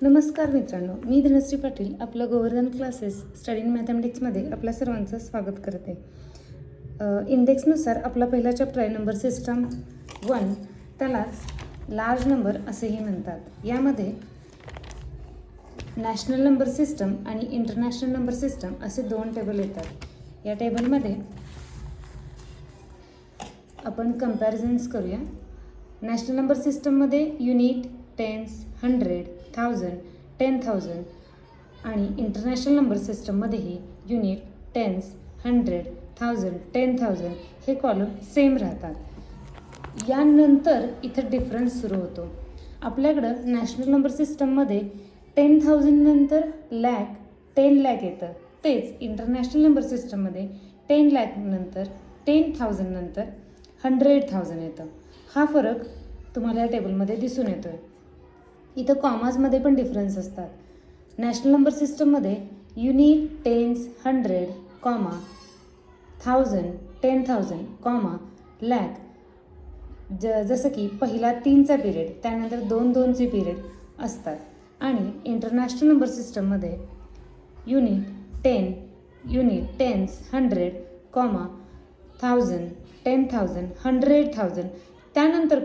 नमस्कार मित्रांनो, मी धनश्री पाटील आपलं गोवर्धन क्लासेस स्टडी इन मॅथमॅटिक्समध्ये आपल्या सर्वांचं स्वागत करते. इंडेक्सनुसार आपला पहिला चॅप्टर आहे नंबर सिस्टम 1, त्यालाच लार्ज नंबर असेही म्हणतात. यामध्ये नॅशनल नंबर सिस्टम आणि इंटरनॅशनल नंबर सिस्टम असे दोन टेबल येतात. या टेबलमध्ये आपण कंपॅरिझन्स करूया. नॅशनल नंबर सिस्टममध्ये युनिट, टेन्स, 100, 1000, 10,000 आणि इंटरनॅशनल नंबर सिस्टममध्येही युनिट, टेन्स, 100, 1000, 10,000 हे कॉलम सेम राहतात. यानंतर इथं डिफरन्स सुरू होतो. आपल्याकडं नॅशनल नंबर सिस्टममध्ये 10,000 नंतर लॅक 10 लॅक येतं. तेच इंटरनॅशनल नंबर सिस्टममध्ये 10 लॅक नंतर 10,000 नंतर 100,000 येतं. हा फरक तुम्हाला या टेबलमध्ये दिसून येतो आहे. इथं कॉमाजमध्ये पण डिफरन्स असतात. नॅशनल नंबर सिस्टममध्ये युनिट, टेन्स, 100, 1000, 10,000, लॅक जसं की पहिला 3चा पिरियड, त्यानंतर 2-2चे पिरियड असतात. आणि इंटरनॅशनल नंबर सिस्टममध्ये युनिट, टेन्स, 100, 1000, 10,000, 100,000 त्यानंतर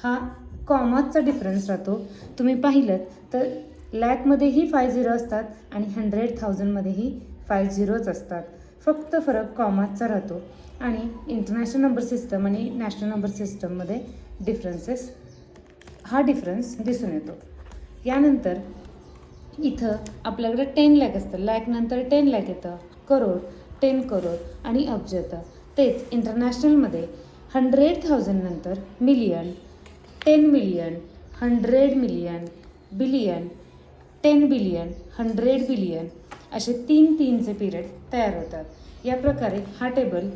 हा कॉमाचा डिफरन्स राहतो. तुम्ही पाहिलं तर लॅकमध्येही 5 झिरो असतात आणि 100,000मध्येही 5 झिरोच असतात. फक्त फरक कॉमाचा राहतो आणि इंटरनॅशनल नंबर सिस्टम आणि नॅशनल नंबर सिस्टममध्ये हा डिफरन्स दिसून येतो. यानंतर इथं आपल्याकडे 10 लॅक असतं. लॅकनंतर 10 लॅक येतं, करोड, 10 करोड आणि अब्ज येतं. तेच इंटरनॅशनलमध्ये 100,000 नंतर million, 10 million, 100 million, billion, 10 billion, 100 billion असे 3-3चे पिरियड तयार होतात. या प्रकारे हा टेबल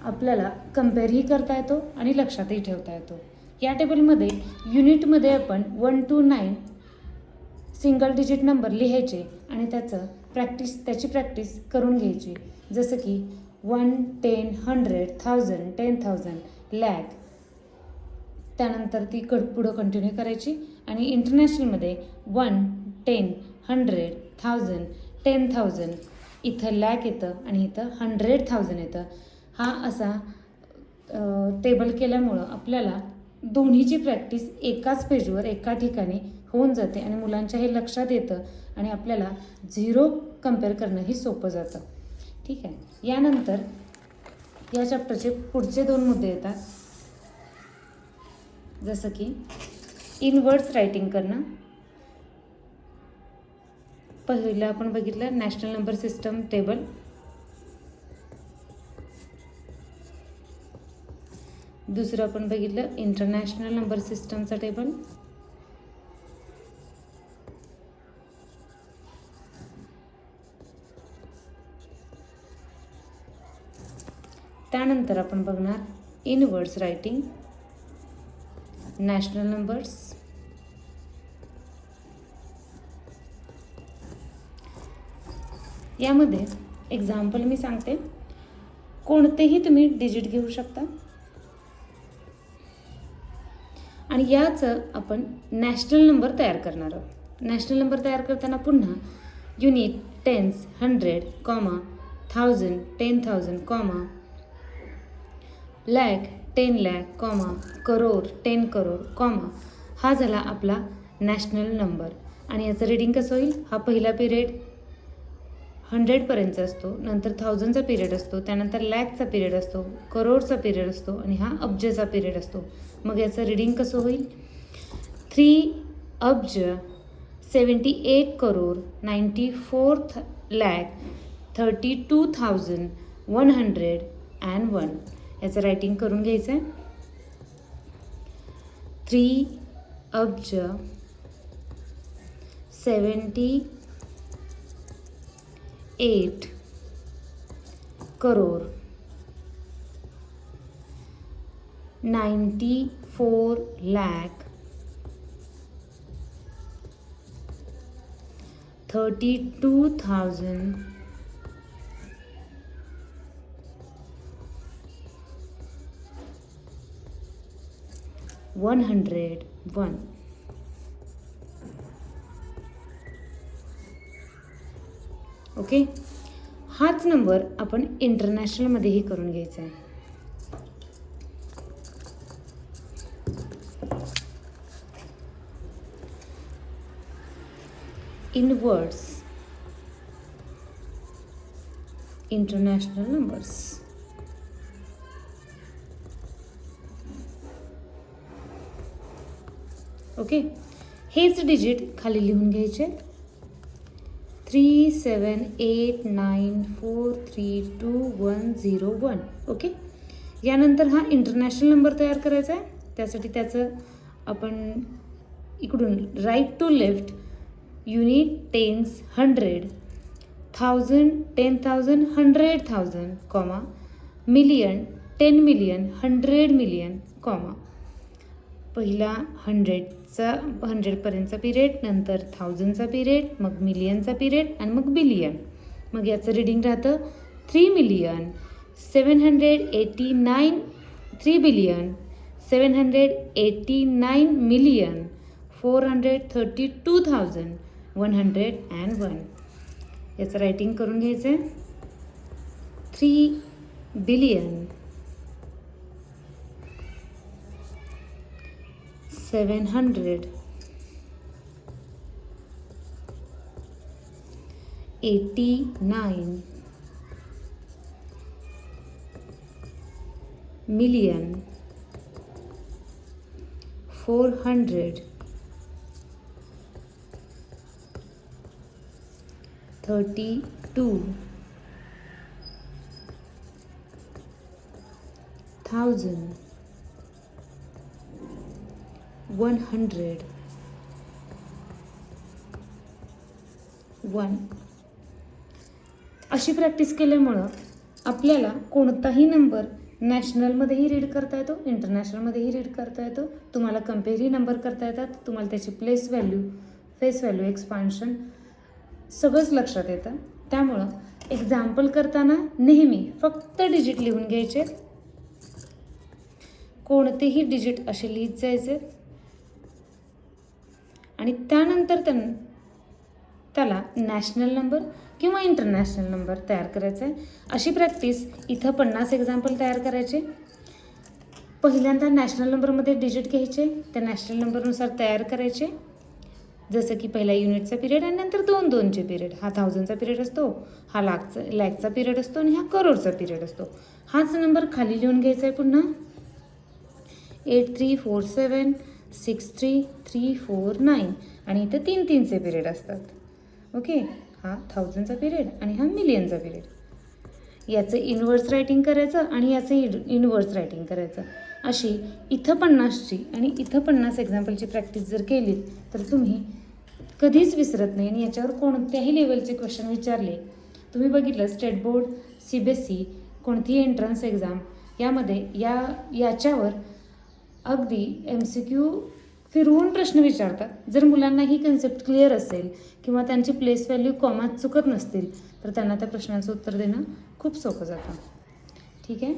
आपल्याला कम्पेअरही करता येतो आणि लक्षातही ठेवता येतो. या टेबलमध्ये युनिटमध्ये आपण 1 to 9 सिंगल डिजिट नंबर लिहायचे आणि त्याची प्रॅक्टिस करून घ्यायची. जसं की 1, 10, 100, 1000, 10,000, लॅक, त्यानंतर ती पुढं कंटिन्यू करायची. आणि इंटरनॅशनलमध्ये 1, 10, 100, 1000, 10,000 इथं लॅक येतं आणि इथं 100,000 येतं. हा असा टेबल केल्यामुळं आपल्याला दोन्हीची प्रॅक्टिस एकाच पेजवर एका ठिकाणी होऊन जाते आणि मुलांच्या हे लक्षात येतं आणि आपल्याला झिरो कम्पेअर करणंही सोपं जातं. ठीक आहे. यानंतर या चॅप्टरचे पुढचे 2 मुद्दे येतात, जसं की इनवर्ड्स रायटिंग करणं. पहिलं आपण बघितलं नॅशनल नंबर सिस्टम टेबल. दुसरं आपण बघितलं इंटरनॅशनल नंबर सिस्टमचा टेबल. त्यानंतर आपण बघणार इनवर्ड्स रायटिंग, नॅशनल नंबर्स. यामध्ये एक्झाम्पल मी सांगते. कोणतेही तुम्ही डिजिट घेऊ शकता आणि याचं आपण नॅशनल नंबर तयार करणार आहोत. नॅशनल नंबर तयार करताना पुन्हा युनिट, टेन्स, 100, 1000, 10,000, लॅक, 10 लॅक, करोड, 10 करोड, हा झाला आपला नॅशनल नंबर. आणि याचं रीडिंग कसं होईल? हा पहिला पिरियड 100पर्यंतचा असतो, नंतर 1000चा पिरियड असतो, त्यानंतर लॅकचा पिरियड असतो, करोडचा पिरियड असतो आणि हा अब्जचा पिरियड असतो. मग याचं रीडिंग कसं होईल? 3 अब्ज 78 करोड 94 लॅक 32,101. याचं रायटिंग करून घ्यायचं आहे. 3 अब्ज 78 करोड 94 लॅक 32,101. ओके, हाच नंबर आपण इंटरनॅशनलमध्येही करून घ्यायचा आहे. In words international numbers. Okay, हेच डिजिट खाली लिहून घ्यायचे. 3789432101. ओके, यानंतर हा इंटरनॅशनल नंबर तयार करायचा आहे. त्यासाठी त्याचं आपण इकडून right to left unit, tens, 100, 1000, 10,000, 100,000, comma, million, 10 million, 100 million, comma. पहिला 100पर्यंतचा पिरियड, नंतर 1000चा पिरियड, मग मिलियनचा पिरियड आणि मग बिलियन. मग याचं रीडिंग राहतं 3,789,3 बिलियन 789 मिलियन 432,101. याचं रायटिंग करून घ्यायचं आहे. 3 बिलियन 789 मिलियन 432,101. अशी प्रॅक्टिस केल्यामुळं आपल्याला कोणताही नंबर नॅशनलमध्येही रीड करता येतो, इंटरनॅशनलमध्येही रीड करता येतो. तुम्हाला कम्पेअरही नंबर करता येतात. तुम्हाला त्याची place value, face value, expansion सगळंच लक्षात येतं. त्यामुळं एक्झाम्पल करताना नेहमी फक्त डिजिट लिहून घ्यायचे. कोणतेही डिजिट असे लिहित जायचे आणि त्यानंतर त्याला नॅशनल नंबर किंवा इंटरनॅशनल नंबर तयार करायचा आहे. अशी प्रॅक्टिस इथं 50 एक्झाम्पल तयार करायचे. पहिल्यांदा नॅशनल नंबरमध्ये डिजिट घ्यायचे, त्या नॅशनल नंबरनुसार तयार करायचे. जसं की पहिला युनिटचा पिरियड आणि नंतर 2-2चे पिरियड. हा 1000चा पिरियड असतो, हा लॅखचा पिरियड असतो आणि हा करोडचा पिरियड असतो. हाच नंबर खाली लिहून घ्यायचा आहे पुन्हा. 83476334 आणि इथं 3-3चे पिरियड असतात. ओके, हा 1000चा पिरियड आणि हा मिलियनचा पिरियड. याचं इनवर्स रायटिंग करायचं आणि याचं इनवर्स रायटिंग करायचं. अशी इथं 50ची आणि इथं 50 एक्झाम्पलची प्रॅक्टिस जर केली तर तुम्ही कधीच विसरत नाही. आणि याच्यावर कोणत्याही लेवलचे क्वेश्चन विचारले, तुम्ही बघितलं स्टेट बोर्ड, CBSE, कोणतीही एंट्रन्स एक्झाम यामध्ये याच्यावर अगदी MCQ फिरवून प्रश्न विचारतात. जर मुलांना ही कन्सेप्ट क्लिअर असेल किंवा त्यांची प्लेस व्हॅल्यू कॉमात चुकत नसतील तर त्यांना त्या प्रश्नांचं उत्तर देणं खूप सोपं जातं. ठीक आहे.